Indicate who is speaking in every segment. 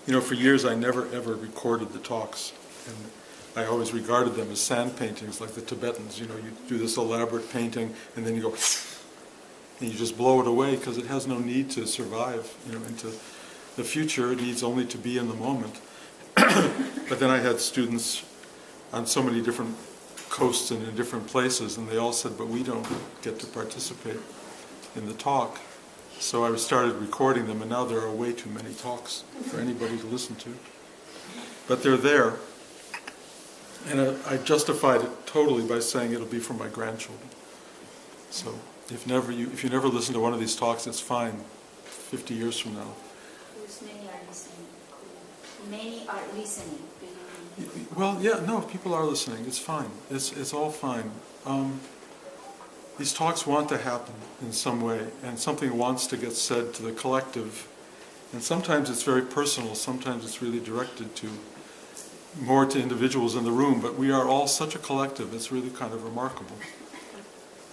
Speaker 1: For years I never ever recorded the talks, and I always regarded them as sand paintings, like the Tibetans. You do this elaborate painting, and then you go, and you just blow it away because it has no need to survive, into the future. It needs only to be in the moment. But then I had students on so many different coasts and in different places, and they all said, but we don't get to participate in the talk. So I started recording them, and now there are way too many talks for anybody to listen to. But they're there, and I justified it totally by saying it'll be for my grandchildren. So if you never listen to one of these talks, it's fine. 50 years from now.
Speaker 2: Many are listening. Many are listening.
Speaker 1: Well, yeah, no, people are listening. It's fine. It's all fine. These talks want to happen in some way, and something wants to get said to the collective. And sometimes it's very personal. Sometimes it's really directed more to individuals in the room. But we are all such a collective. It's really kind of remarkable.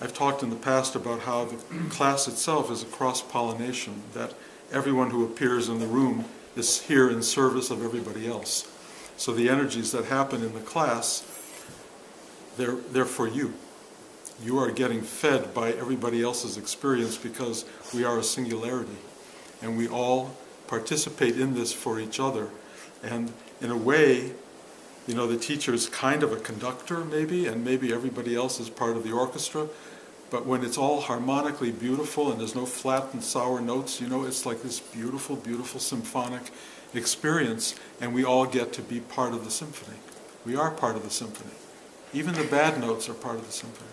Speaker 1: I've talked in the past about how the class itself is a cross-pollination, that everyone who appears in the room is here in service of everybody else. So the energies that happen in the class, they're for you. You are getting fed by everybody else's experience because we are a singularity. And we all participate in this for each other. And in a way, the teacher is kind of a conductor maybe, and maybe everybody else is part of the orchestra. But when it's all harmonically beautiful and there's no flat and sour notes, it's like this beautiful, beautiful symphonic experience, and we all get to be part of the symphony. We are part of the symphony. Even the bad notes are part of the symphony.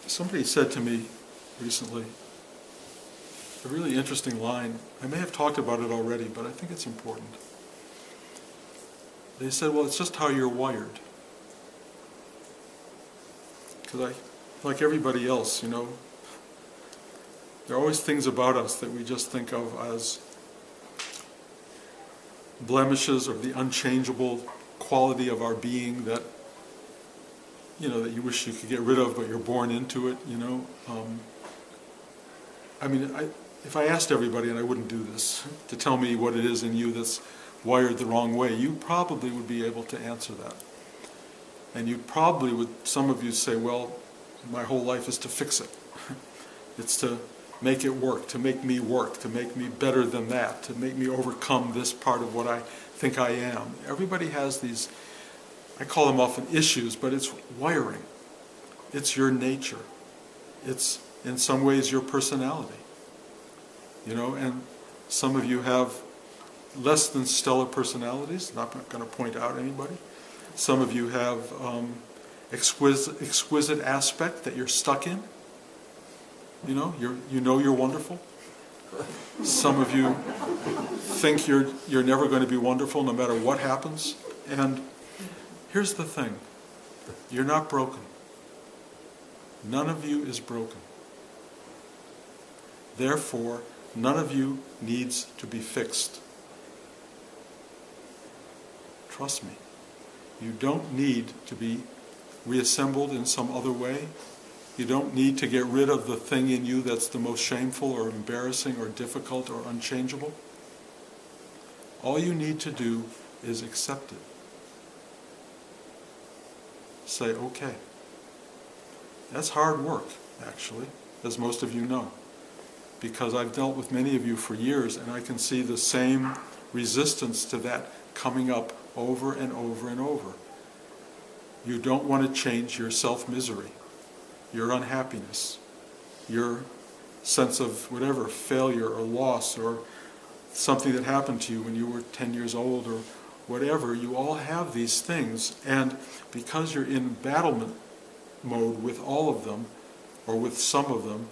Speaker 1: Somebody said to me recently, a really interesting line. I may have talked about it already, but I think it's important. They said, well, it's just how you're wired. Because like everybody else, there are always things about us that we just think of as blemishes or the unchangeable quality of our being that that you wish you could get rid of, but you're born into it, if I asked everybody, and I wouldn't do this, to tell me what it is in you that's wired the wrong way, you probably would be able to answer that. And you probably would, some of you say, well, my whole life is to fix it. It's to make it work, to make me better than that, to make me overcome this part of what I think I am. Everybody has these, I call them often issues, but it's wiring. It's your nature. It's, in some ways, your personality. And some of you have less than stellar personalities. Not going to point out anybody. Some of you have exquisite aspect that you're stuck in. You're wonderful. Some of you think you're never going to be wonderful no matter what happens. And here's the thing. You're not broken. None of you is broken. Therefore, none of you needs to be fixed. Trust me. You don't need to be reassembled in some other way. You don't need to get rid of the thing in you that's the most shameful or embarrassing or difficult or unchangeable. All you need to do is accept it. Say, okay. That's hard work, actually, as most of you know, because I've dealt with many of you for years, and I can see the same resistance to that coming up over and over and over. You don't want to change your self-misery, your unhappiness, your sense of whatever, failure or loss or something that happened to you when you were 10 years old or whatever. You all have these things, and because you're in battlement mode with all of them, or with some of them,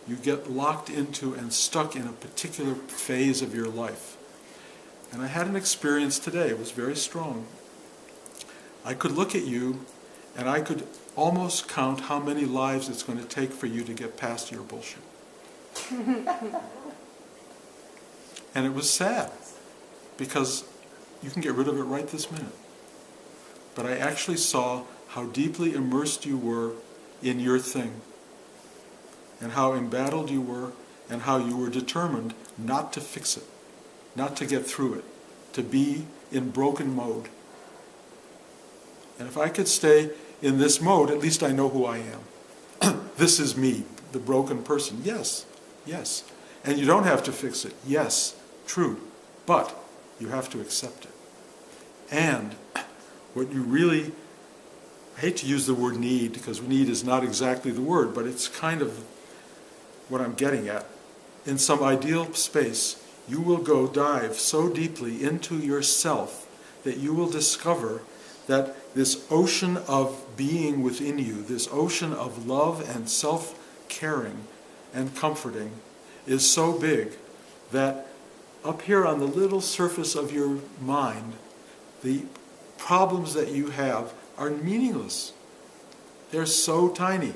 Speaker 1: you get locked into and stuck in a particular phase of your life. And I had an experience today. It was very strong. I could look at you and I could almost count how many lives it's going to take for you to get past your bullshit. And it was sad, because you can get rid of it right this minute. But I actually saw how deeply immersed you were in your thing, and how embattled you were, and how you were determined not to fix it, not to get through it, to be in broken mode. And if I could stay in this mode, at least I know who I am. This is me, the broken person. Yes, yes. And you don't have to fix it. Yes, true. But you have to accept it. And what you really, I hate to use the word need, because need is not exactly the word, but it's kind of what I'm getting at. In some ideal space, you will go dive so deeply into yourself that you will discover that this ocean of being within you, this ocean of love and self-caring and comforting, is so big that up here on the little surface of your mind, the problems that you have are meaningless. They're so tiny.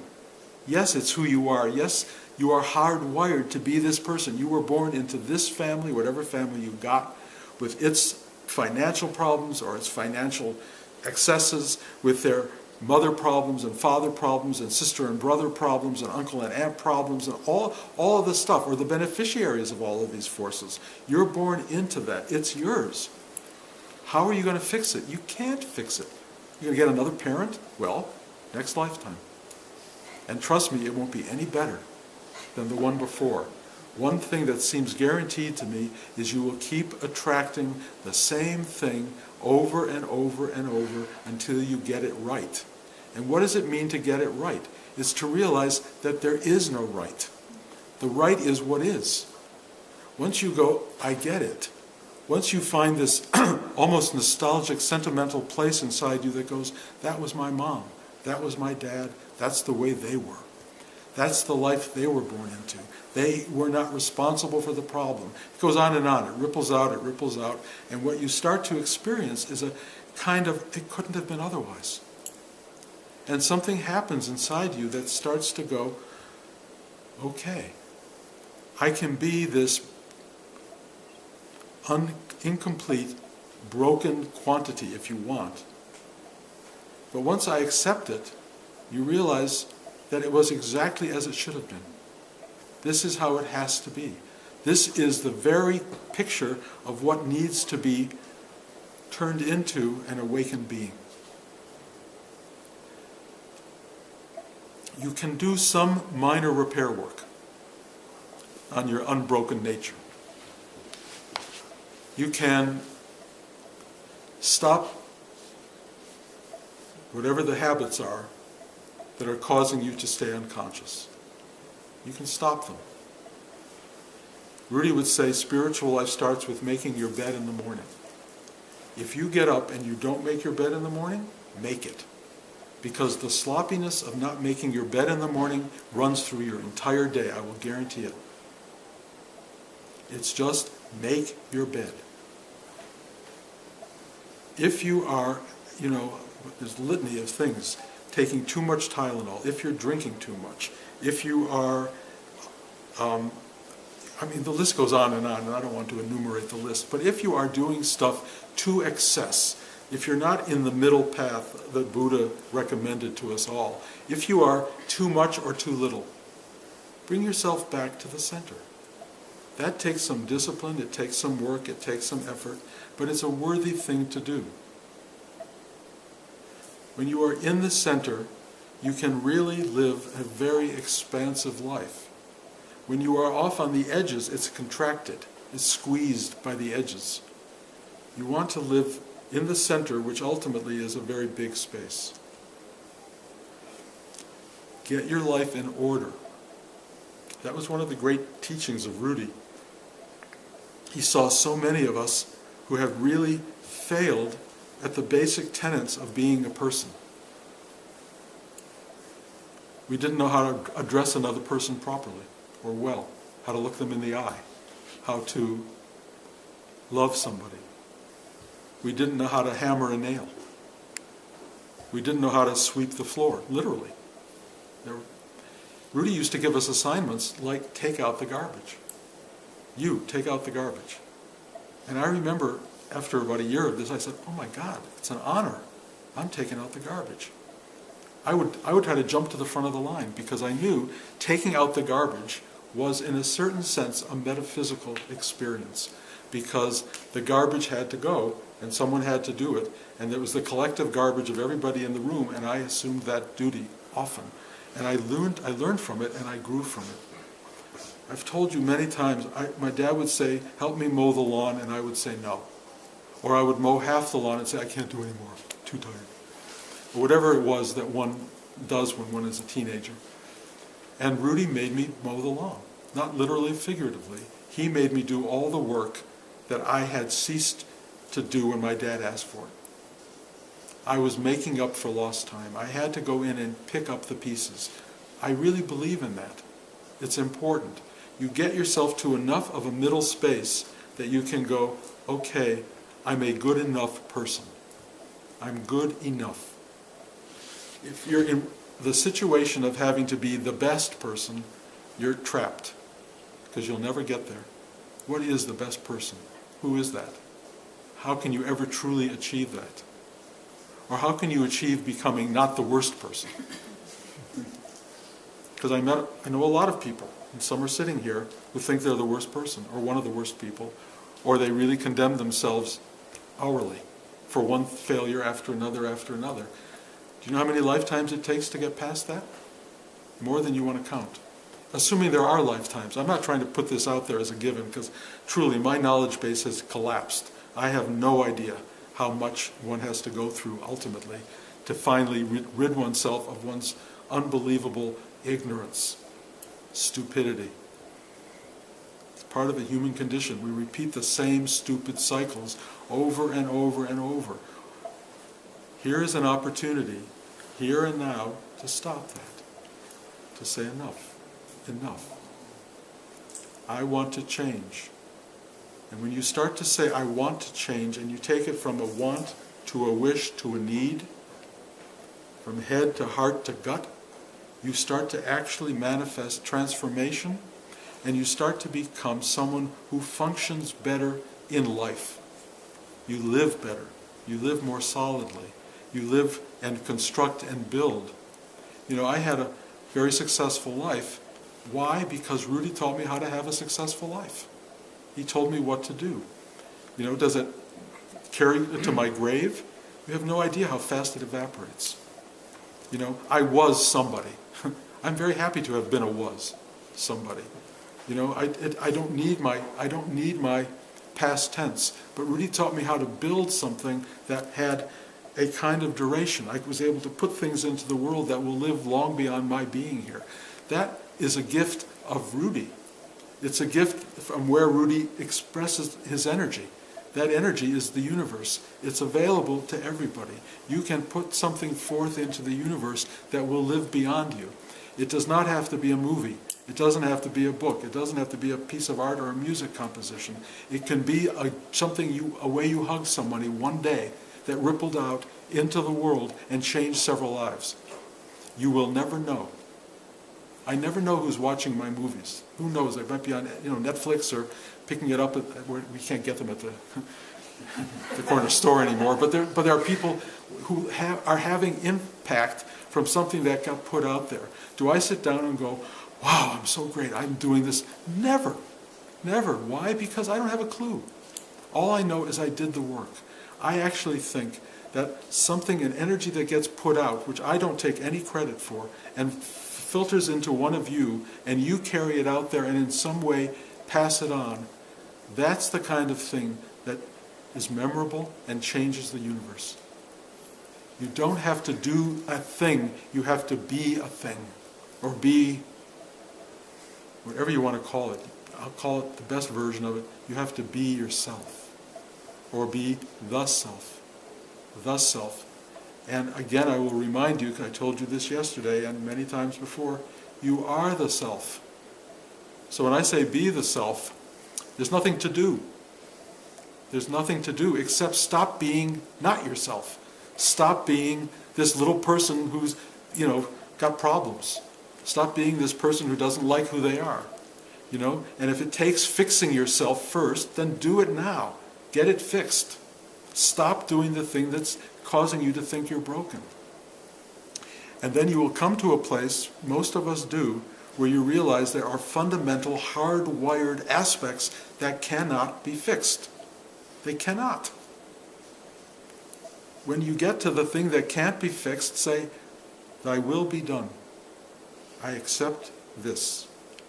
Speaker 1: Yes, it's who you are. Yes, you are hardwired to be this person. You were born into this family, whatever family you got, with its financial problems or its financial excesses, with their mother problems and father problems and sister and brother problems and uncle and aunt problems and all of this stuff, or the beneficiaries of all of these forces. You're born into that. It's yours. How are you going to fix it? You can't fix it. You're going to get another parent? Well, next lifetime. And trust me, it won't be any better than the one before. One thing that seems guaranteed to me is you will keep attracting the same thing over and over and over until you get it right. And what does it mean to get it right? It's to realize that there is no right. The right is what is. Once you go, I get it. Once you find this almost nostalgic, sentimental place inside you that goes, that was my mom, that was my dad, that's the way they were. That's the life they were born into. They were not responsible for the problem. It goes on and on. It ripples out, and what you start to experience is a kind of, it couldn't have been otherwise. And something happens inside you that starts to go, okay, I can be this incomplete, broken quantity if you want. But once I accept it, you realize that it was exactly as it should have been. This is how it has to be. This is the very picture of what needs to be turned into an awakened being. You can do some minor repair work on your unbroken nature. You can stop whatever the habits are that are causing you to stay unconscious. You can stop them. Rudy would say spiritual life starts with making your bed in the morning. If you get up and you don't make your bed in the morning, make it. Because the sloppiness of not making your bed in the morning runs through your entire day, I will guarantee it. It's just make your bed. If you are, there's a litany of things, taking too much Tylenol, if you're drinking too much, if you are, the list goes on, and I don't want to enumerate the list, but if you are doing stuff to excess, if you're not in the middle path that Buddha recommended to us all, if you are too much or too little, bring yourself back to the center. That takes some discipline, it takes some work, it takes some effort, but it's a worthy thing to do. When you are in the center, you can really live a very expansive life. When you are off on the edges, it's contracted, it's squeezed by the edges. You want to live in the center, which ultimately is a very big space. Get your life in order. That was one of the great teachings of Rudy. He saw so many of us who have really failed at the basic tenets of being a person. We didn't know how to address another person properly or well, how to look them in the eye, how to love somebody. We didn't know how to hammer a nail. We didn't know how to sweep the floor, literally. Rudy used to give us assignments like take out the garbage. You, take out the garbage. And I remember after about a year of this, I said, oh my God, it's an honor. I'm taking out the garbage. I would try to jump to the front of the line because I knew taking out the garbage was, in a certain sense, a metaphysical experience, because the garbage had to go and someone had to do it, and it was the collective garbage of everybody in the room, and I assumed that duty often. And I learned from it, and I grew from it. I've told you many times, my dad would say, help me mow the lawn, and I would say no. Or I would mow half the lawn and say, I can't do anymore, I'm too tired. Or whatever it was that one does when one is a teenager. And Rudy made me mow the lawn, not literally, figuratively. He made me do all the work that I had ceased to do when my dad asked for it. I was making up for lost time. I had to go in and pick up the pieces. I really believe in that. It's important. You get yourself to enough of a middle space that you can go, okay, I'm a good enough person. I'm good enough. If you're in the situation of having to be the best person, you're trapped, because you'll never get there. What is the best person? Who is that? How can you ever truly achieve that? Or how can you achieve becoming not the worst person? Because I know a lot of people, and some are sitting here, who think they're the worst person, or one of the worst people, or they really condemn themselves hourly for one failure after another after another. Do you know how many lifetimes it takes to get past that? More than you want to count. Assuming there are lifetimes. I'm not trying to put this out there as a given, because truly my knowledge base has collapsed. I have no idea how much one has to go through ultimately to finally rid oneself of one's unbelievable ignorance, stupidity. It's part of the human condition. We repeat the same stupid cycles over and over and over. Here is an opportunity, here and now, to stop that. To say enough. Enough. I want to change. And when you start to say, I want to change, and you take it from a want to a wish to a need, from head to heart to gut, you start to actually manifest transformation, and you start to become someone who functions better in life. You live better. You live more solidly. You live and construct and build. You know, I had a very successful life. Why? Because Rudy taught me how to have a successful life. He told me what to do. You know, does it carry it to my grave? You have no idea how fast it evaporates. You know, I was somebody. I'm very happy to have been a was somebody. You know, I don't need my past tense. But Rudy taught me how to build something that had a kind of duration. I was able to put things into the world that will live long beyond my being here. That is a gift of Rudy. It's a gift from where Rudy expresses his energy. That energy is the universe. It's available to everybody. You can put something forth into the universe that will live beyond you. It does not have to be a movie. It doesn't have to be a book. It doesn't have to be a piece of art or a music composition. It can be a way you hug somebody one day that rippled out into the world and changed several lives. You will never know. I never know who's watching my movies. Who knows? They might be on Netflix or picking it up where we can't get them at the corner store anymore. But there are people who are having impact from something that got put out there. Do I sit down and go, wow, I'm so great, I'm doing this? Never. Never. Why? Because I don't have a clue. All I know is I did the work. I actually think that something, an energy that gets put out, which I don't take any credit for, and filters into one of you, and you carry it out there and in some way pass it on, that's the kind of thing that is memorable and changes the universe. You don't have to do a thing, you have to be a thing. Or be, whatever you want to call it. I'll call it the best version of it. You have to be yourself. Or be the self. The self. And again, I will remind you, because I told you this yesterday and many times before, you are the self. So when I say be the self, there's nothing to do. There's nothing to do except stop being not yourself. Stop being this little person who's, got problems. Stop being this person who doesn't like who they are. And if it takes fixing yourself first, then do it now. Get it fixed. Stop doing the thing that's causing you to think you're broken. And then you will come to a place, most of us do, where you realize there are fundamental, hardwired aspects that cannot be fixed. They cannot. When you get to the thing that can't be fixed, say, "Thy will be done. I accept this.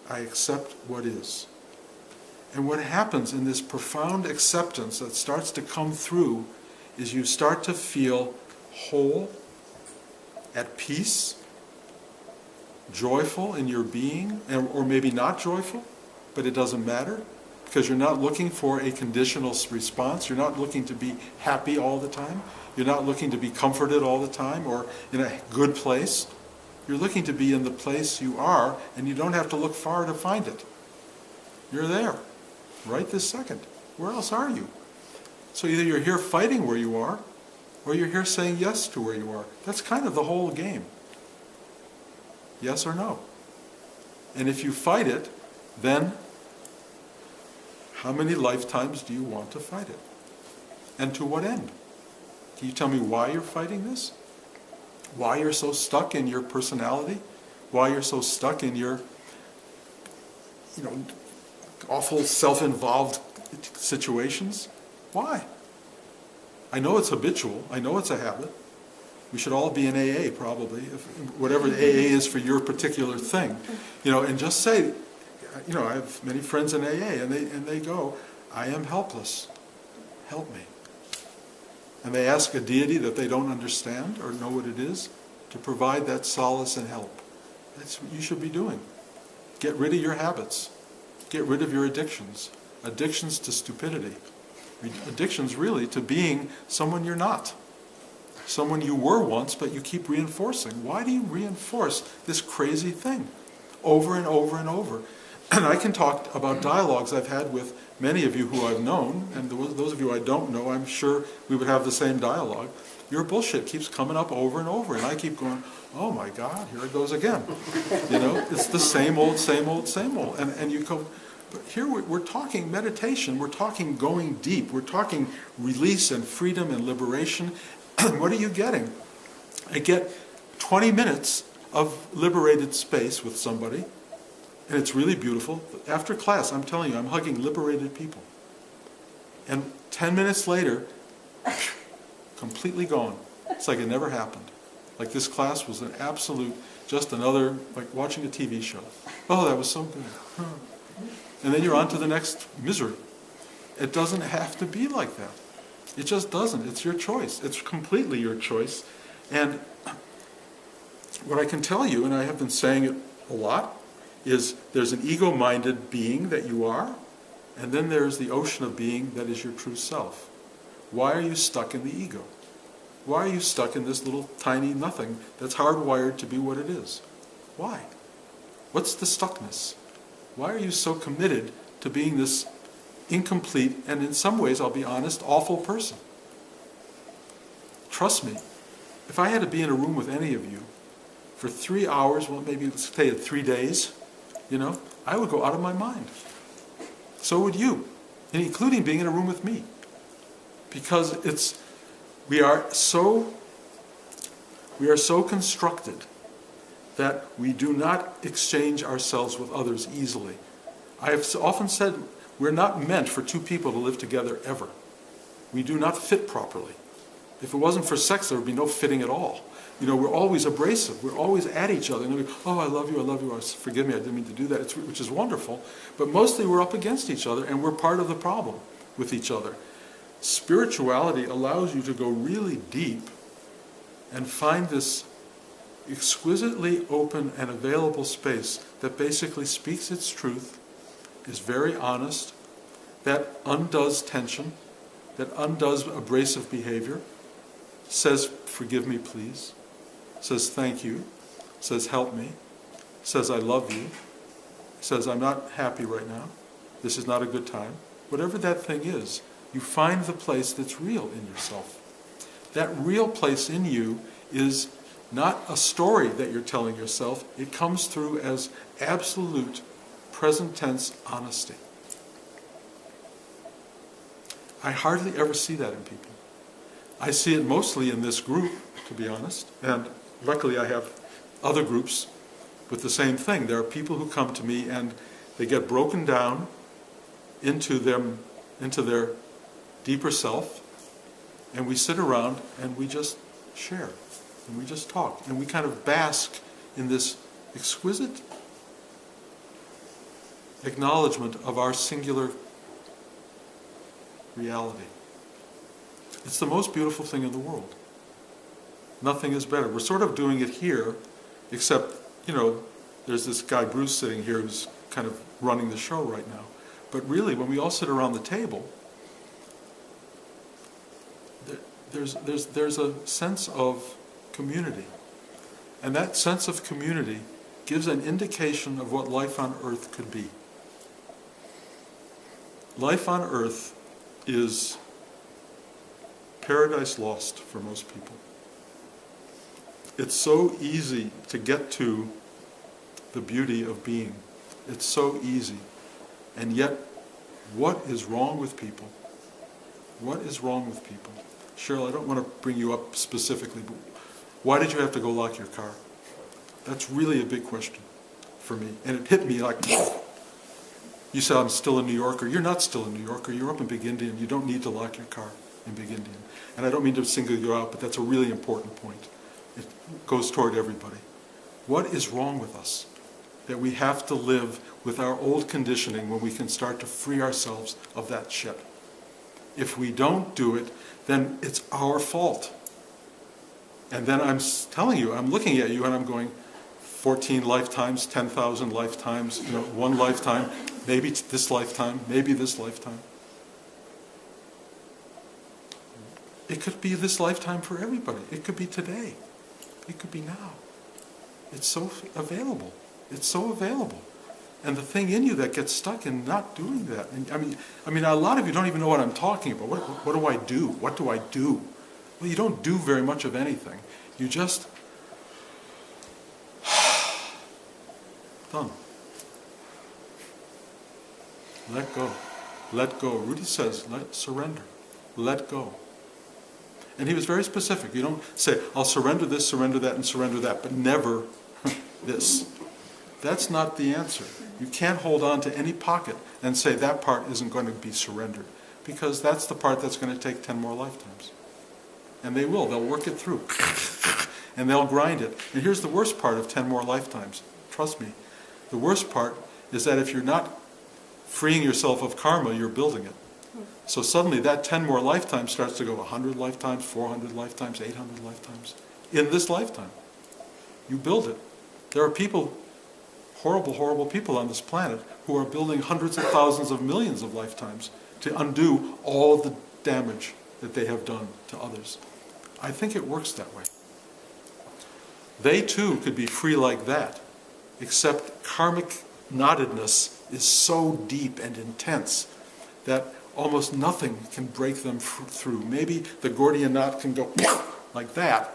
Speaker 1: I accept what is." And what happens in this profound acceptance that starts to come through is you start to feel whole, at peace, joyful in your being, or maybe not joyful, but it doesn't matter, because you're not looking for a conditional response. You're not looking to be happy all the time. You're not looking to be comforted all the time or in a good place. You're looking to be in the place you are, and you don't have to look far to find it. You're there, right this second. Where else are you? So either you're here fighting where you are, or you're here saying yes to where you are. That's kind of the whole game. Yes or no? And if you fight it, then how many lifetimes do you want to fight it? And to what end? Can you tell me why you're fighting this? Why you're so stuck in your personality? Why you're so stuck in your, awful self-involved situations? Why? I know it's habitual. I know it's a habit. We should all be in AA probably, whatever AA is for your particular thing. And just say, I have many friends in AA, and they go, "I am helpless. Help me." And they ask a deity that they don't understand or know what it is to provide that solace and help. That's what you should be doing. Get rid of your habits. Get rid of your addictions. Addictions to stupidity. Addictions really to being someone you're not. Someone you were once, but you keep reinforcing. Why do you reinforce this crazy thing over and over and over? And I can talk about dialogues I've had with many of you who I've known, and those of you I don't know, I'm sure we would have the same dialogue. Your bullshit keeps coming up over and over, and I keep going, "Oh my God, here it goes again." It's the same old, same old, same old. And you go, but here we're talking meditation, we're talking going deep, we're talking release and freedom and liberation. What are you getting? I get 20 minutes of liberated space with somebody, and it's really beautiful. After class, I'm telling you, I'm hugging liberated people. And 10 minutes later, completely gone. It's like it never happened. Like this class was an absolute, just another, like watching a TV show. Oh, that was so good. And then you're on to the next misery. It doesn't have to be like that. It just doesn't. It's your choice. It's completely your choice. And what I can tell you, and I have been saying it a lot, is there's an ego-minded being that you are, and then there's the ocean of being that is your true self. Why are you stuck in the ego? Why are you stuck in this little tiny nothing that's hardwired to be what it is? Why? What's the stuckness? Why are you so committed to being this incomplete, and in some ways, I'll be honest, awful person? Trust me, if I had to be in a room with any of you for 3 hours, well, maybe let's say 3 days, I would go out of my mind. So would you, and including being in a room with me. Because we are so constructed that we do not exchange ourselves with others easily. I have often said we're not meant for two people to live together ever. We do not fit properly. If it wasn't for sex, there would be no fitting at all. We're always abrasive. We're always at each other. And we go, "Oh, I love you, I love you. Oh, forgive me, I didn't mean to do that," which is wonderful. But mostly we're up against each other, and we're part of the problem with each other. Spirituality allows you to go really deep and find this exquisitely open and available space that basically speaks its truth, is very honest, that undoes tension, that undoes abrasive behavior, says, "Forgive me, please," says, "Thank you," says, "Help me," says, "I love you," says, "I'm not happy right now, this is not a good time." Whatever that thing is, you find the place that's real in yourself. That real place in you is not a story that you're telling yourself. It comes through as absolute present tense honesty. I hardly ever see that in people. I see it mostly in this group, to be honest, and luckily I have other groups with the same thing. There are people who come to me and they get broken down into their deeper self, and we sit around and we just share, and we just talk, and we kind of bask in this exquisite acknowledgement of our singular reality. It's the most beautiful thing in the world. Nothing is better. We're sort of doing it here, except, there's this guy Bruce sitting here who's kind of running the show right now. But really, when we all sit around the table, there's a sense of community. And that sense of community gives an indication of what life on earth could be. Life on earth is paradise lost for most people. It's so easy to get to the beauty of being. It's so easy. And yet, what is wrong with people? What is wrong with people? Cheryl, I don't want to bring you up specifically, but why did you have to go lock your car? That's really a big question for me. And it hit me like, you said I'm still in New York, or you're not still in New York, or you're up in Big Indian. You don't need to lock your car in Big Indian. And I don't mean to single you out, but that's a really important point. It goes toward everybody. What is wrong with us? That we have to live with our old conditioning when we can start to free ourselves of that shit. If we don't do it, then it's our fault. And then I'm telling you, I'm looking at you and I'm going, 14 lifetimes, 10,000 lifetimes, one lifetime, maybe this lifetime, maybe this lifetime. It could be this lifetime for everybody. It could be today. It could be now. It's so available. It's so available. And the thing in you that gets stuck in not doing that. And I mean, a lot of you don't even know what I'm talking about. What do I do? What do I do? Well, you don't do very much of anything. You just done. Let go. Let go. Rudy says, surrender. Let go. And he was very specific. You don't say, I'll surrender this, surrender that, and surrender that, but never this. That's not the answer. You can't hold on to any pocket and say that part isn't going to be surrendered, because that's the part that's going to take 10 more lifetimes. And they will. They'll work it through. And they'll grind it. And here's the worst part of 10 more lifetimes. Trust me. The worst part is that if you're not freeing yourself of karma, you're building it. So suddenly that 10 more lifetimes starts to go 100 lifetimes, 400 lifetimes, 800 lifetimes. In this lifetime. You build it. There are people, horrible, horrible people on this planet who are building hundreds of thousands of millions of lifetimes to undo all the damage that they have done to others. I think it works that way. They too could be free like that, except karmic knottedness is so deep and intense that almost nothing can break them through. Maybe the Gordian knot can go like that,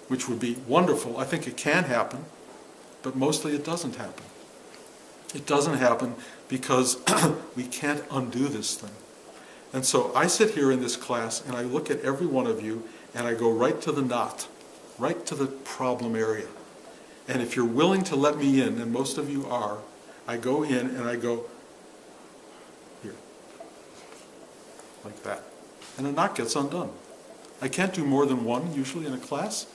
Speaker 1: which would be wonderful. I think it can happen, but mostly it doesn't happen. It doesn't happen because we can't undo this thing. And so I sit here in this class and I look at every one of you and I go right to the knot, right to the problem area. And if you're willing to let me in, and most of you are, I go in and I go here, like that. And the knot gets undone. I can't do more than one usually in a class,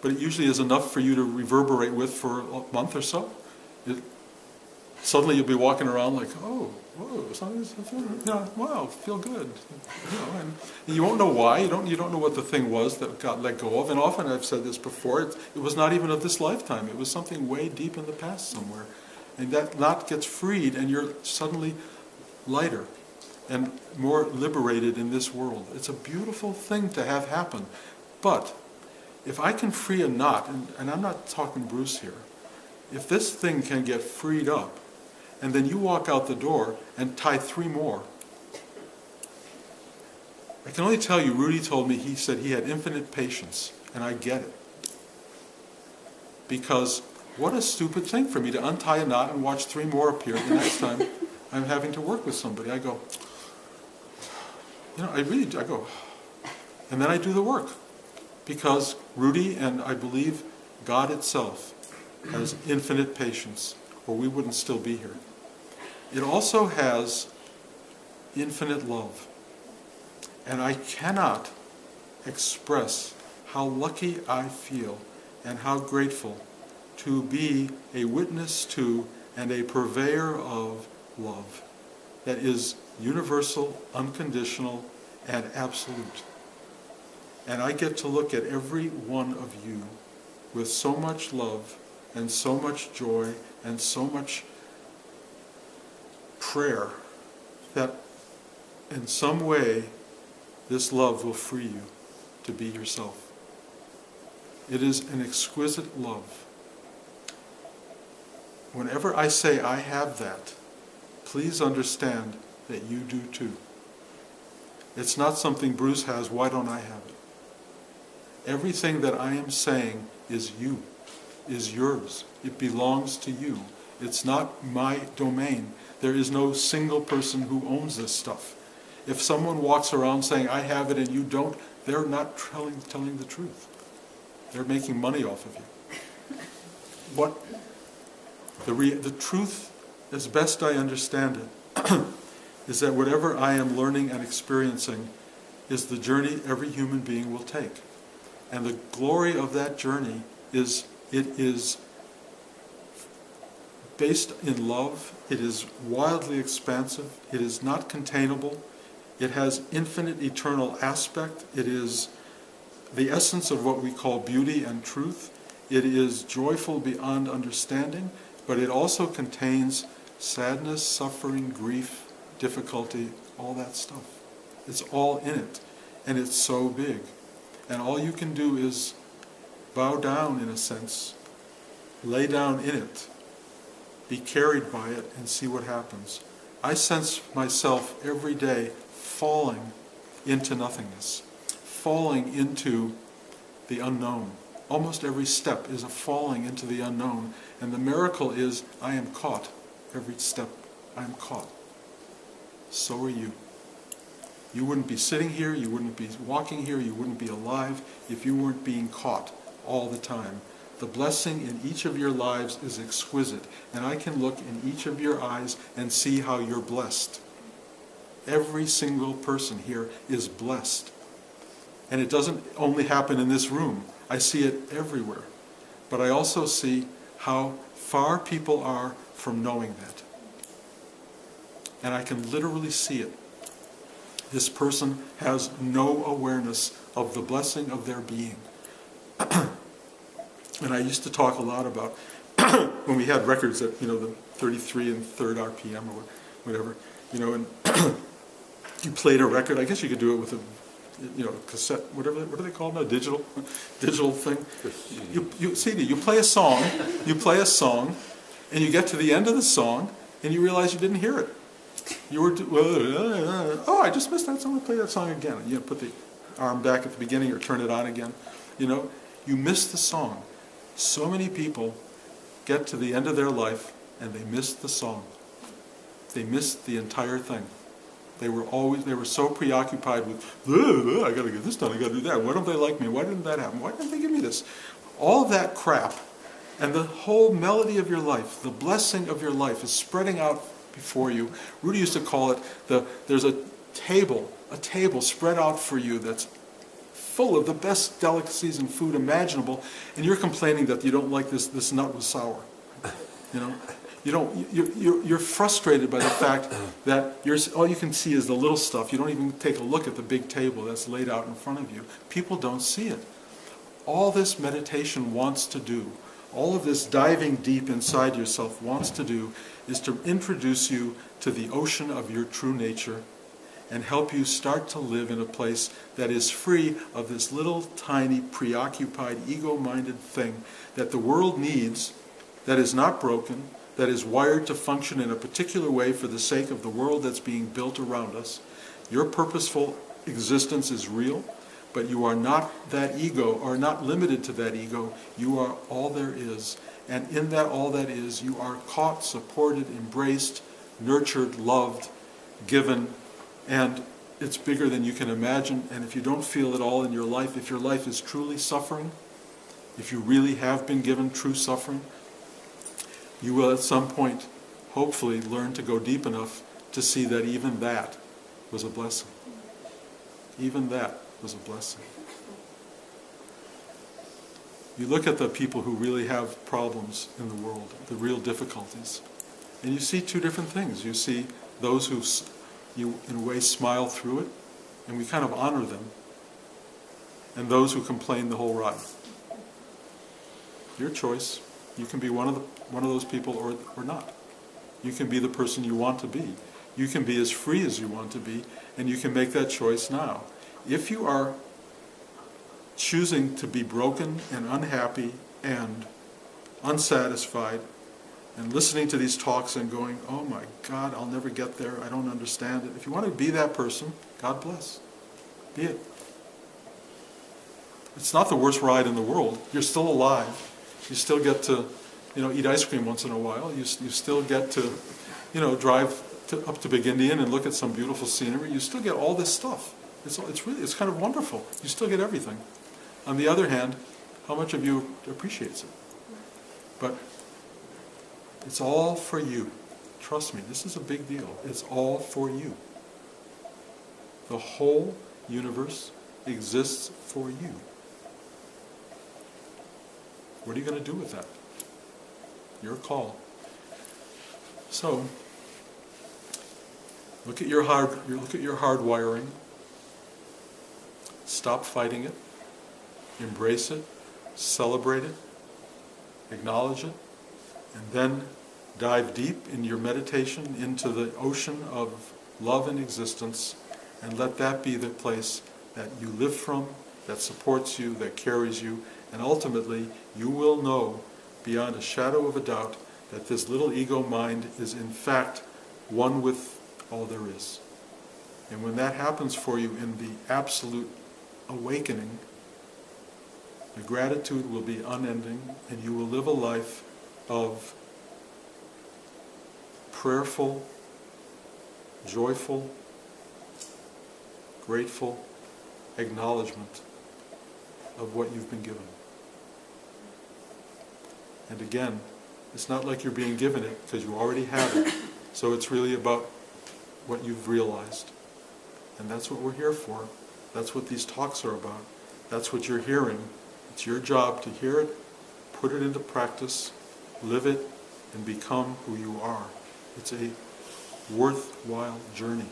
Speaker 1: but it usually is enough for you to reverberate with for a month or so. Suddenly you'll be walking around like, oh, whoa, something's, wow, feel good. And you won't know why. You don't know what the thing was that got let go of. And often I've said this before, it was not even of this lifetime. It was something way deep in the past somewhere. And that knot gets freed and you're suddenly lighter and more liberated in this world. It's a beautiful thing to have happen. But if I can free a knot, and I'm not talking Bruce here, if this thing can get freed up, and then you walk out the door and tie 3 more. I can only tell you, Rudy told me, he said he had infinite patience, and I get it. Because what a stupid thing for me to untie a knot and watch 3 more appear the next time I'm having to work with somebody. I go, I go, and then I do the work. Because Rudy and I believe God itself has infinite patience, or we wouldn't still be here. It also has infinite love. And I cannot express how lucky I feel and how grateful to be a witness to and a purveyor of love that is universal, unconditional, and absolute. And I get to look at every one of you with so much love and so much joy and so much prayer that in some way this love will free you to be yourself. It is an exquisite love. Whenever I say I have that, please understand that you do too. It's not something Bruce has, why don't I have it? Everything that I am saying is you, is yours. It belongs to you. It's not my domain. There is no single person who owns this stuff. If someone walks around saying, I have it and you don't, they're not telling the truth. They're making money off of you. What? The truth, as best I understand it, is that whatever I am learning and experiencing is the journey every human being will take. And the glory of that journey is it is based in love, it is wildly expansive, it is not containable, it has infinite eternal aspect, it is the essence of what we call beauty and truth, it is joyful beyond understanding, but it also contains sadness, suffering, grief, difficulty, all that stuff. It's all in it, and it's so big. And all you can do is bow down, in a sense, lay down in it, be carried by it, and see what happens. I sense myself every day falling into nothingness, falling into the unknown. Almost every step is a falling into the unknown, and the miracle is I am caught. Every step I am caught. So are you. You wouldn't be sitting here, you wouldn't be walking here, you wouldn't be alive if you weren't being caught all the time. The blessing in each of your lives is exquisite, and I can look in each of your eyes and see how you're blessed. Every single person here is blessed. And it doesn't only happen in this room. I see it everywhere. But I also see how far people are from knowing that. And I can literally see it. This person has no awareness of the blessing of their being. And I used to talk a lot about when we had records at, the 33 and 3rd RPM or whatever, and you played a record. I guess you could do it with a, cassette, whatever. What are they called now? Digital thing. You CD. You play a song, and you get to the end of the song, and you realize you didn't hear it. You were, I just missed that song. Play that song again. And put the arm back at the beginning or turn it on again. You miss the song. So many people get to the end of their life and they miss the song. They missed the entire thing. They were so preoccupied with, I got to get this done, I got to do that. Why don't they like me? Why didn't that happen? Why didn't they give me this? All of that crap and the whole melody of your life, the blessing of your life is spreading out before you. Rudy used to call it, there's a table spread out for you that's full of the best delicacies and food imaginable, and you're complaining that you don't like this nut was sour. You're frustrated by the fact that all you can see is the little stuff. You don't even take a look at the big table that's laid out in front of you. People don't see it. All this meditation wants to do, all of this diving deep inside yourself wants to do, is to introduce you to the ocean of your true nature and help you start to live in a place that is free of this little tiny preoccupied ego-minded thing that the world needs, that is not broken, that is wired to function in a particular way for the sake of the world that's being built around us. Your purposeful existence is real, but you are not that ego, or not limited to that ego. You are all there is. And in that all that is, you are caught, supported, embraced, nurtured, loved, given, and it's bigger than you can imagine. And if you don't feel it all in your life, if your life is truly suffering, if you really have been given true suffering, you will at some point hopefully learn to go deep enough to see that even that was a blessing. Even that was a blessing. You look at the people who really have problems in the world, the real difficulties, and you see two different things. You see those who, you in a way smile through it, and we kind of honor them, and those who complain the whole ride. Your choice. You can be one of those people or not. You can be the person you want to be. You can be as free as you want to be, and you can make that choice now. If you are choosing to be broken and unhappy and unsatisfied and listening to these talks and going, oh my God, I'll never get there, I don't understand it. If you want to be that person, God bless. Be it. It's not the worst ride in the world. You're still alive. You still get to, eat ice cream once in a while. You still get to, drive up to Big Indian and look at some beautiful scenery. You still get all this stuff. It's kind of wonderful. You still get everything. On the other hand, how much of you appreciates it? But it's all for you. Trust me, this is a big deal. It's all for you. The whole universe exists for you. What are you going to do with that? Your call. So, look at your hardwiring. Stop fighting it. Embrace it. Celebrate it. Acknowledge it. And then dive deep in your meditation into the ocean of love and existence, and let that be the place that you live from, that supports you, that carries you, and ultimately you will know beyond a shadow of a doubt that this little ego mind is in fact one with all there is. And when that happens for you in the absolute awakening, the gratitude will be unending, and you will live a life of prayerful, joyful, grateful acknowledgement of what you've been given. And again, it's not like you're being given it because you already have it. So it's really about what you've realized. And that's what we're here for. That's what these talks are about. That's what you're hearing. It's your job to hear it, put it into practice, live it, and become who you are. It's a worthwhile journey.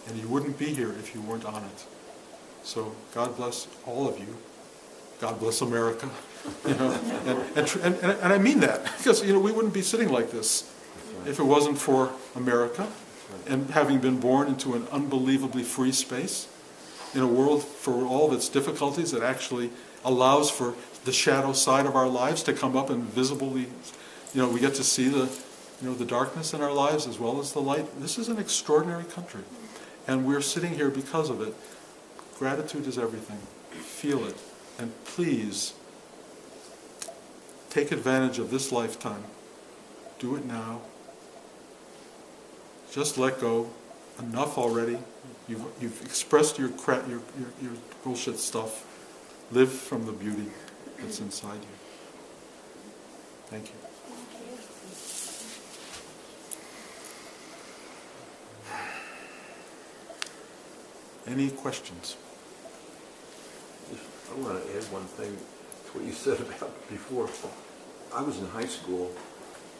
Speaker 1: And you wouldn't be here if you weren't on it. So God bless all of you. God bless America. And I mean that, because we wouldn't be sitting like this if it wasn't for America and having been born into an unbelievably free space in a world, for all of its difficulties, that actually allows for the shadow side of our lives to come up and visibly, we get to see the darkness in our lives as well as the light. This is an extraordinary country, and we're sitting here because of it. Gratitude is everything. Feel it, and please take advantage of this lifetime. Do it now. Just let go. Enough already. You've expressed your bullshit stuff. Live from the beauty that's inside you. Thank you. Any questions?
Speaker 3: I want to add one thing to what you said about before. I was in high school,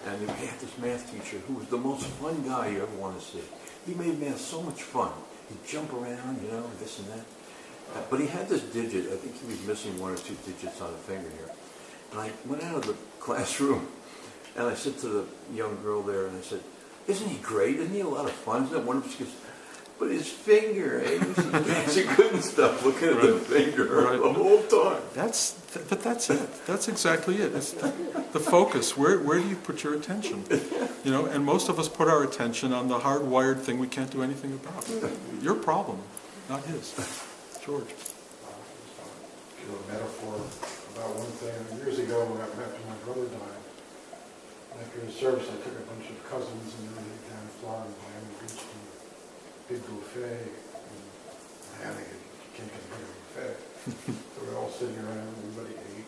Speaker 3: and we had this math teacher who was the most fun guy you ever want to see. He made math so much fun. He'd jump around, this and that. But he had this digit. I think he was missing one or two digits on a finger here. And I went out of the classroom, and I said to the young girl there, and I said, "Isn't he great? Isn't he a lot of fun? Isn't that wonderful?" She goes, "But his finger, she couldn't stop looking at the finger the whole time."
Speaker 1: But that's it. That's exactly it. It's the focus. Where do you put your attention? And most of us put our attention on the hardwired thing we can't do anything about. Your problem, not his. George.
Speaker 4: Give a metaphor about one thing. Years ago, after my brother died, after his service, I took a bunch of cousins and everything down in Florida, Miami Beach, to a big buffet. And I think you can't get a bigger buffet. So we're all sitting around, everybody ate.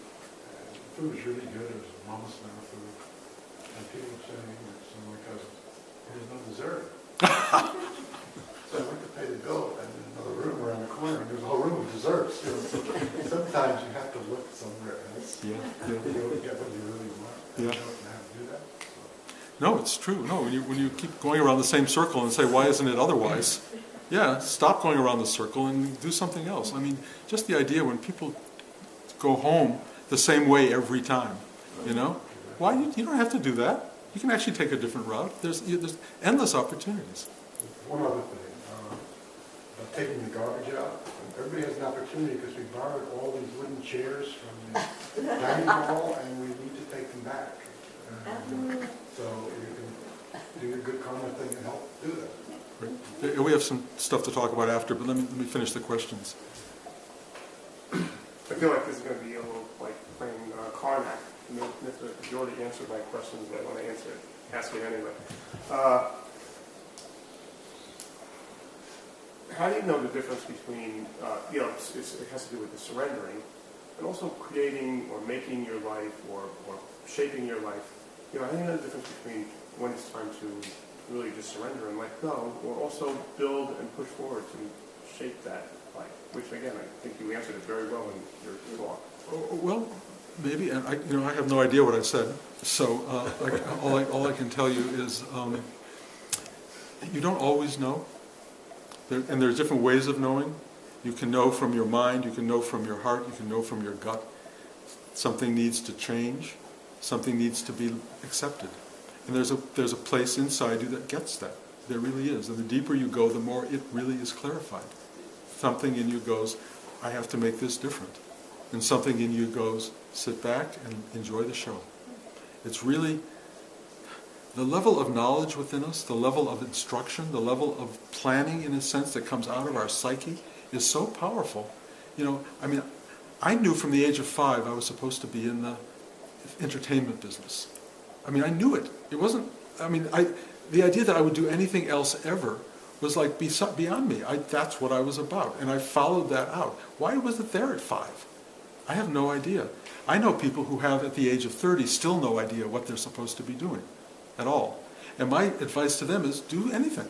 Speaker 4: food is really good, it was mama's style food. And people were saying, like some of my cousins, there's no dessert. So I went to pay the bill, and in another room around the corner, and there's a whole room of desserts. You know, so sometimes you have to look somewhere else.
Speaker 1: Yeah,
Speaker 4: You
Speaker 1: yeah.
Speaker 4: don't get what you really want. And
Speaker 1: Yeah.
Speaker 4: you don't know how to do that. So.
Speaker 1: No, it's true. No, when you keep going around the same circle and say, why isn't it otherwise? Yeah, stop going around the circle and do something else. I mean, just the idea when people go home the same way every time, you know? Why, you don't have to do that. You can actually take a different route. There's endless opportunities.
Speaker 4: One other thing, about taking the garbage out. Everybody has an opportunity because we borrowed all these wooden chairs from the dining hall and we need to take them back. So you can do the good karma thing and help do that.
Speaker 1: Right. We have some stuff to talk about after, but let me finish the questions.
Speaker 5: I feel like this is going to be a little like playing Karnak. Mr. Jordy answered my questions, but I want to ask it anyway. How do you know the difference between, it has to do with the surrendering, and also creating or making your life or shaping your life? How do you know the difference between when it's time to really just surrender and let go, or also build and push forward to shape that life? Which again, I think you answered it very well in your talk.
Speaker 1: Well, maybe, and I have no idea what I said. So all I can tell you is you don't always know, and there's different ways of knowing. You can know from your mind, you can know from your heart, you can know from your gut. Something needs to change, something needs to be accepted, and there's a place inside you that gets that. There really is, and the deeper you go, the more it really is clarified. Something in you goes, I have to make this different. And something in you goes, sit back and enjoy the show. It's really the level of knowledge within us, the level of instruction, the level of planning in a sense that comes out of our psyche is so powerful. I knew from the age of 5 I was supposed to be in the entertainment business. I knew it. It wasn't, the idea that I would do anything else ever was like beyond me. That's what I was about, and I followed that out. Why was it there at 5? I have no idea. I know people who have, at the age of 30, still no idea what they're supposed to be doing at all. And my advice to them is do anything.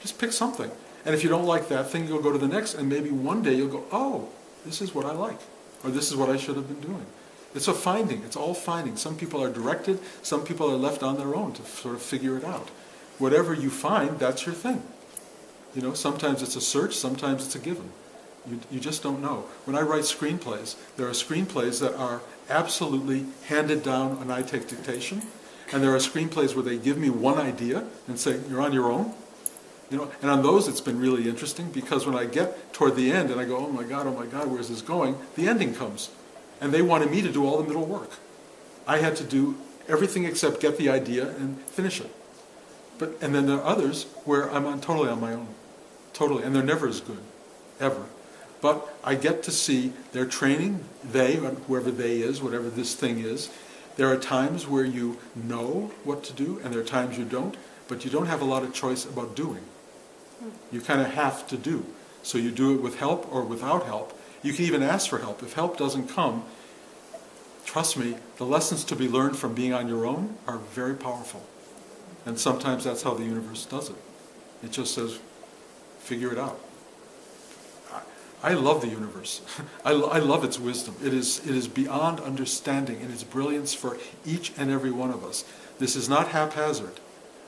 Speaker 1: Just pick something. And if you don't like that thing, you'll go to the next, and maybe one day you'll go, oh, this is what I like, or this is what I should have been doing. It's a finding. It's all finding. Some people are directed. Some people are left on their own to sort of figure it out. Whatever you find, that's your thing. Sometimes it's a search, sometimes it's a given. You just don't know. When I write screenplays, there are screenplays that are absolutely handed down and I take dictation, and there are screenplays where they give me one idea and say, you're on your own. And on those it's been really interesting because when I get toward the end and I go, oh my God, where's this going? The ending comes. And they wanted me to do all the middle work. I had to do everything except get the idea and finish it. And then there are others where I'm totally on my own. Totally. And they're never as good. Ever. But I get to see their training, whoever they is, whatever this thing is. There are times where you know what to do, and there are times you don't, but you don't have a lot of choice about doing. You kind of have to do. So you do it with help or without help. You can even ask for help. If help doesn't come, trust me, the lessons to be learned from being on your own are very powerful. And sometimes that's how the universe does it. It just says, figure it out. I love the universe. I love its wisdom. It is beyond understanding in its brilliance for each and every one of us. This is not haphazard.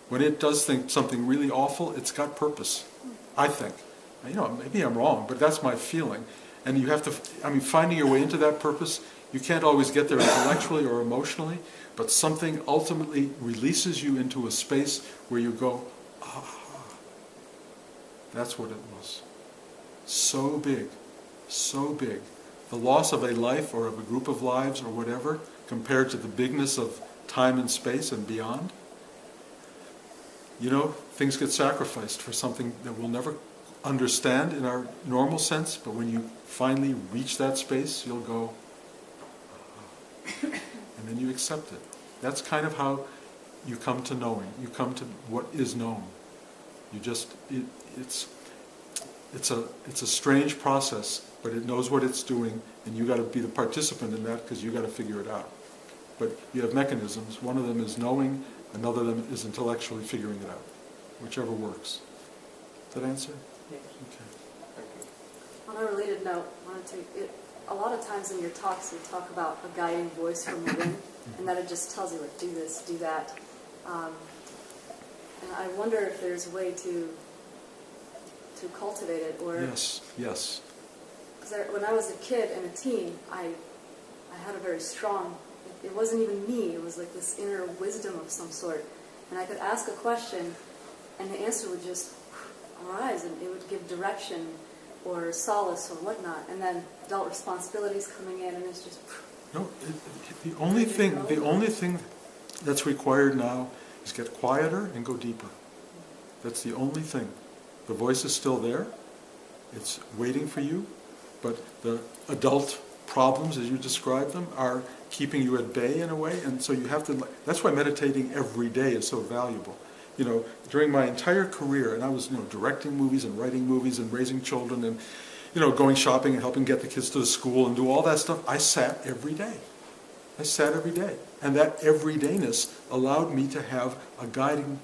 Speaker 1: When it does something really awful, it's got purpose, I think. Maybe I'm wrong, but that's my feeling. And you have to, finding your way into that purpose, you can't always get there intellectually or emotionally, but something ultimately releases you into a space where you go, ah, that's what it was. So big, so big. The loss of a life or of a group of lives or whatever, compared to the bigness of time and space and beyond, things get sacrificed for something that we'll never understand in our normal sense, but when you finally reach that space, you'll go, and then you accept it. That's kind of how you come to knowing. You come to what is known. It's a strange process, but it knows what it's doing, and you got to be the participant in that because you got to figure it out. but you have mechanisms. One of them is knowing, another of them is intellectually figuring it out, whichever works. Does that answer?
Speaker 6: Yes.
Speaker 1: Okay.
Speaker 5: Thank you.
Speaker 7: On a related note, a lot of times in your talks you talk about a guiding voice from within, and that it just tells you, like, do this, do that. And I wonder if there's a way to cultivate it, or
Speaker 1: Yes.
Speaker 7: because when I was a kid and a teen, I had a very strong. It wasn't even me. It was like this inner wisdom of some sort, and I could ask a question, and the answer would just arise, and it would give direction or solace or whatnot. And then adult responsibilities coming in, and it's just.
Speaker 1: No, the only thing that's required now is get quieter and go deeper. That's the only thing. The voice is still there. It's waiting for you, but the adult problems, as you describe them, are keeping you at bay in a way, and so you have to. That's why meditating every day is so valuable. You know, during my entire career, and I was, directing movies and writing movies and raising children and, going shopping and helping get the kids to the school and do all that stuff. I sat every day. And that everydayness allowed me to have a guiding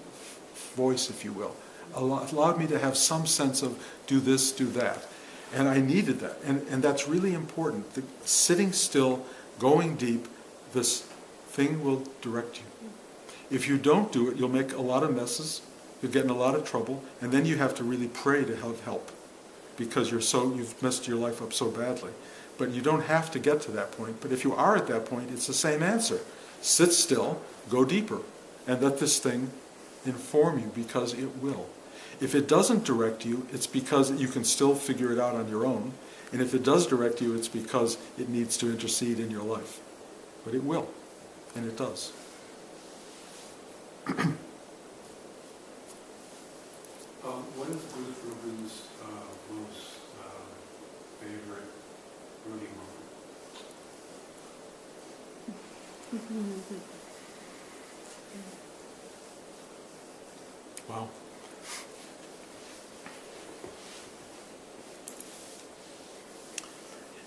Speaker 1: voice, if you will. Allowed me to have some sense of do this, do that. And I needed that. And that's really important. Sitting still, going deep, this thing will direct you. If you don't do it, you'll make a lot of messes, you'll get in a lot of trouble, and then you have to really pray to have help because you've messed your life up so badly. But you don't have to get to that point. But if you are at that point, it's the same answer. Sit still, go deeper, and let this thing inform you, because it will. If it doesn't direct you, it's because you can still figure it out on your own. And if it does direct you, it's because it needs to intercede in your life. But it will, and it does.
Speaker 8: What is Bruce Rubin's most favorite Rudy moment?
Speaker 1: Wow.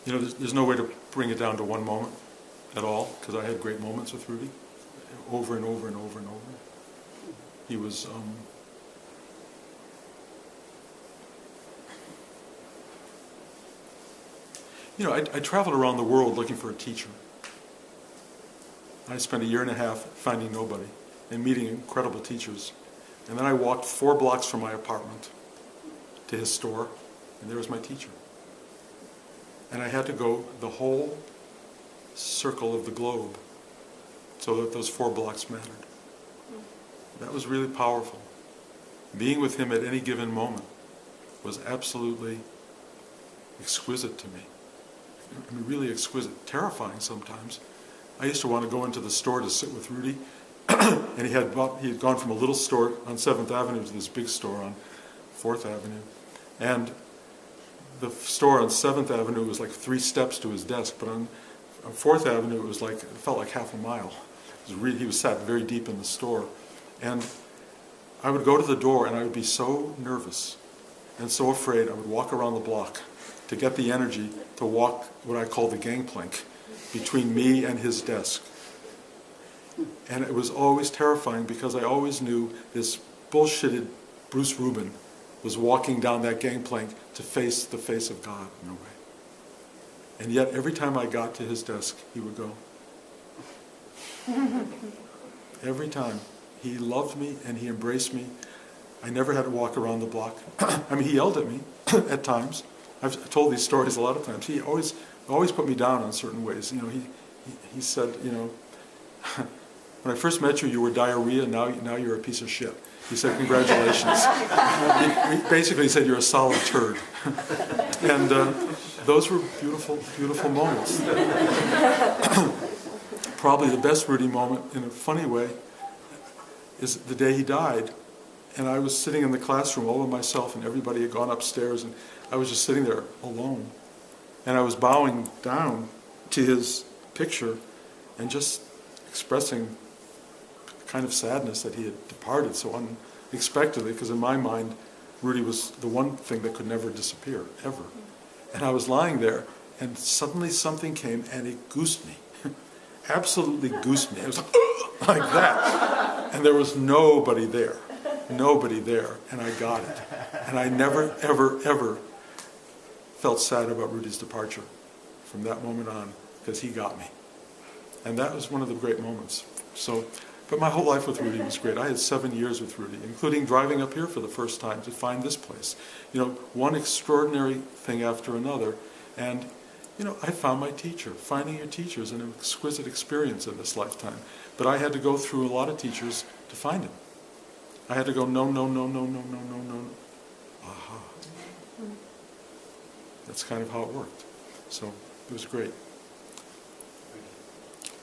Speaker 1: There's no way to bring it down to one moment at all, because I had great moments with Rudy, over and over and over and over. He was, I traveled around the world looking for a teacher. I spent 1.5 years finding nobody and meeting incredible teachers. And then I walked 4 blocks from my apartment to his store, and there was my teacher. And I had to go the whole circle of the globe so that those 4 blocks mattered. That was really powerful. Being with him at any given moment was absolutely exquisite to me. I mean, really exquisite, terrifying sometimes. I used to want to go into the store to sit with Rudy, and he had gone from a little store on 7th Avenue to this big store on 4th Avenue. And the store on 7th Avenue was like 3 steps to his desk, but on 4th Avenue it felt like half a mile. He was sat very deep in the store. And I would go to the door and I would be so nervous and so afraid I would walk around the block to get the energy to walk what I call the gangplank between me and his desk. And it was always terrifying because I always knew this bullshitted Bruce Rubin was walking down that gangplank to face the face of God in a way. And yet every time I got to his desk, he would go. Every time. He loved me and he embraced me. I never had to walk around the block. I mean, he yelled at me at times. I've told these stories a lot of times. He always put me down in certain ways. He said, when I first met you, you were diarrhea, now you're a piece of shit. He said, congratulations. He basically said, you're a solid turd. And those were beautiful, beautiful moments. Probably the best Rudy moment, in a funny way, is the day he died. And I was sitting in the classroom all by myself, and everybody had gone upstairs, and I was just sitting there alone. And I was bowing down to his picture and just expressing kind of sadness that he had departed so unexpectedly, because in my mind, Rudy was the one thing that could never disappear, ever. And I was lying there, and suddenly something came, and it goosed me. absolutely goosed me. It was like that. And there was nobody there. Nobody there. And I got it. And I never, ever, ever felt sad about Rudy's departure from that moment on, because he got me. And that was one of the great moments. So, but my whole life with Rudy was great. I had 7 years with Rudy, including driving up here for the first time to find this place. You know, one extraordinary thing after another. And, you know, I found my teacher. Finding your teacher is an exquisite experience in this lifetime. But I had to go through a lot of teachers to find him. I had to go, no, no, no, no, no, no, no, no. Aha. That's kind of how it worked. So it was great.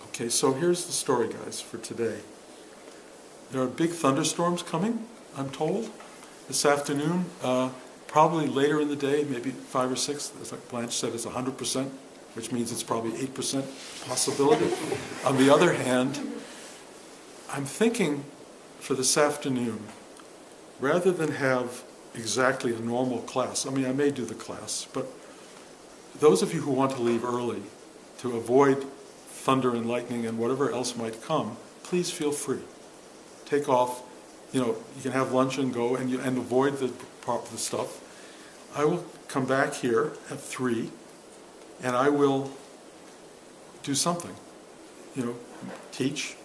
Speaker 1: Okay, so here's the story, guys, for today. There are big thunderstorms coming, I'm told, this afternoon. Probably later in the day, maybe 5 or 6. As like Blanche said, it's 100%, which means it's probably 8% possibility. On the other hand, I'm thinking for this afternoon, rather than have exactly a normal class, I mean, I may do the class, but those of you who want to leave early to avoid thunder and lightning and whatever else might come, please feel free. Take off, you know, you can have lunch and go and avoid the stuff. I will come back here at 3 and I will do something, you know, teach,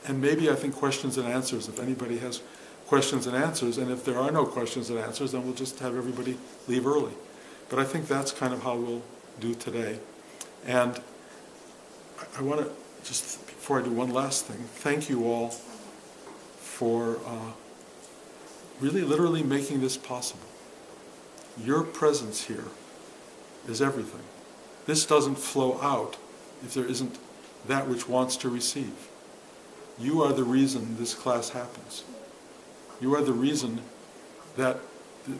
Speaker 1: and maybe I think questions and answers, if anybody has questions and answers, and if there are no questions and answers, then we'll just have everybody leave early. But I think that's kind of how we'll do today. And I want to, just before I do one last thing, thank you all for really literally making this possible. Your presence here is everything. This doesn't flow out if there isn't that which wants to receive. You are the reason this class happens. You are the reason that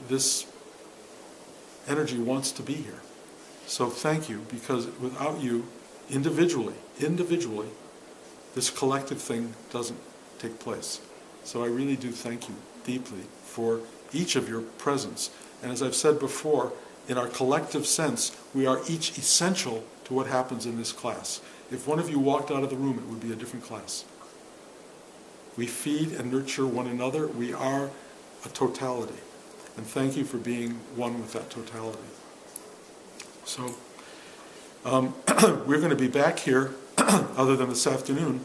Speaker 1: this energy wants to be here. So thank you, because without you, individually, this collective thing doesn't take place. So I really do thank you deeply for each of your presence. And as I've said before, in our collective sense, we are each essential to what happens in this class. If one of you walked out of the room, it would be a different class. We feed and nurture one another. We are a totality. And thank you for being one with that totality. So we're going to be back here, other than this afternoon,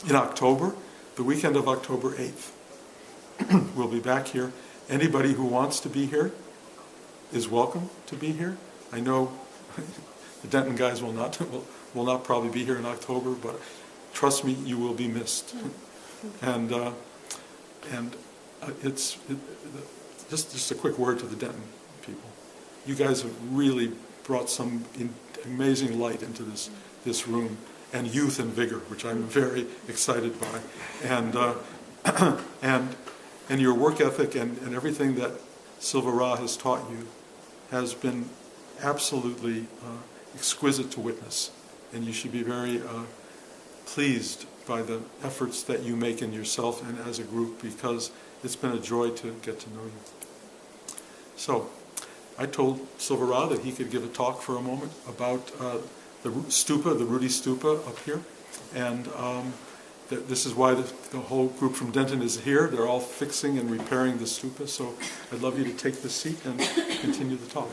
Speaker 1: in October, the weekend of October 8th. We'll be back here. Anybody who wants to be here is welcome to be here. I know the Denton guys will not probably be here in October, but trust me, you will be missed. And it's just a quick word to the Denton people. You guys have really brought some amazing light into this room, and youth and vigor, which I'm very excited by, and your work ethic and everything that Silva Ra has taught you has been absolutely exquisite to witness, and you should be very pleased by the efforts that you make in yourself and as a group, because it's been a joy to get to know you. So I told Silva Ra that he could give a talk for a moment about the stupa, the Rudy Stupa up here, and this is why the whole group from Denton is here. They're all fixing and repairing the stupa, so I'd love you to take the seat and continue the talk.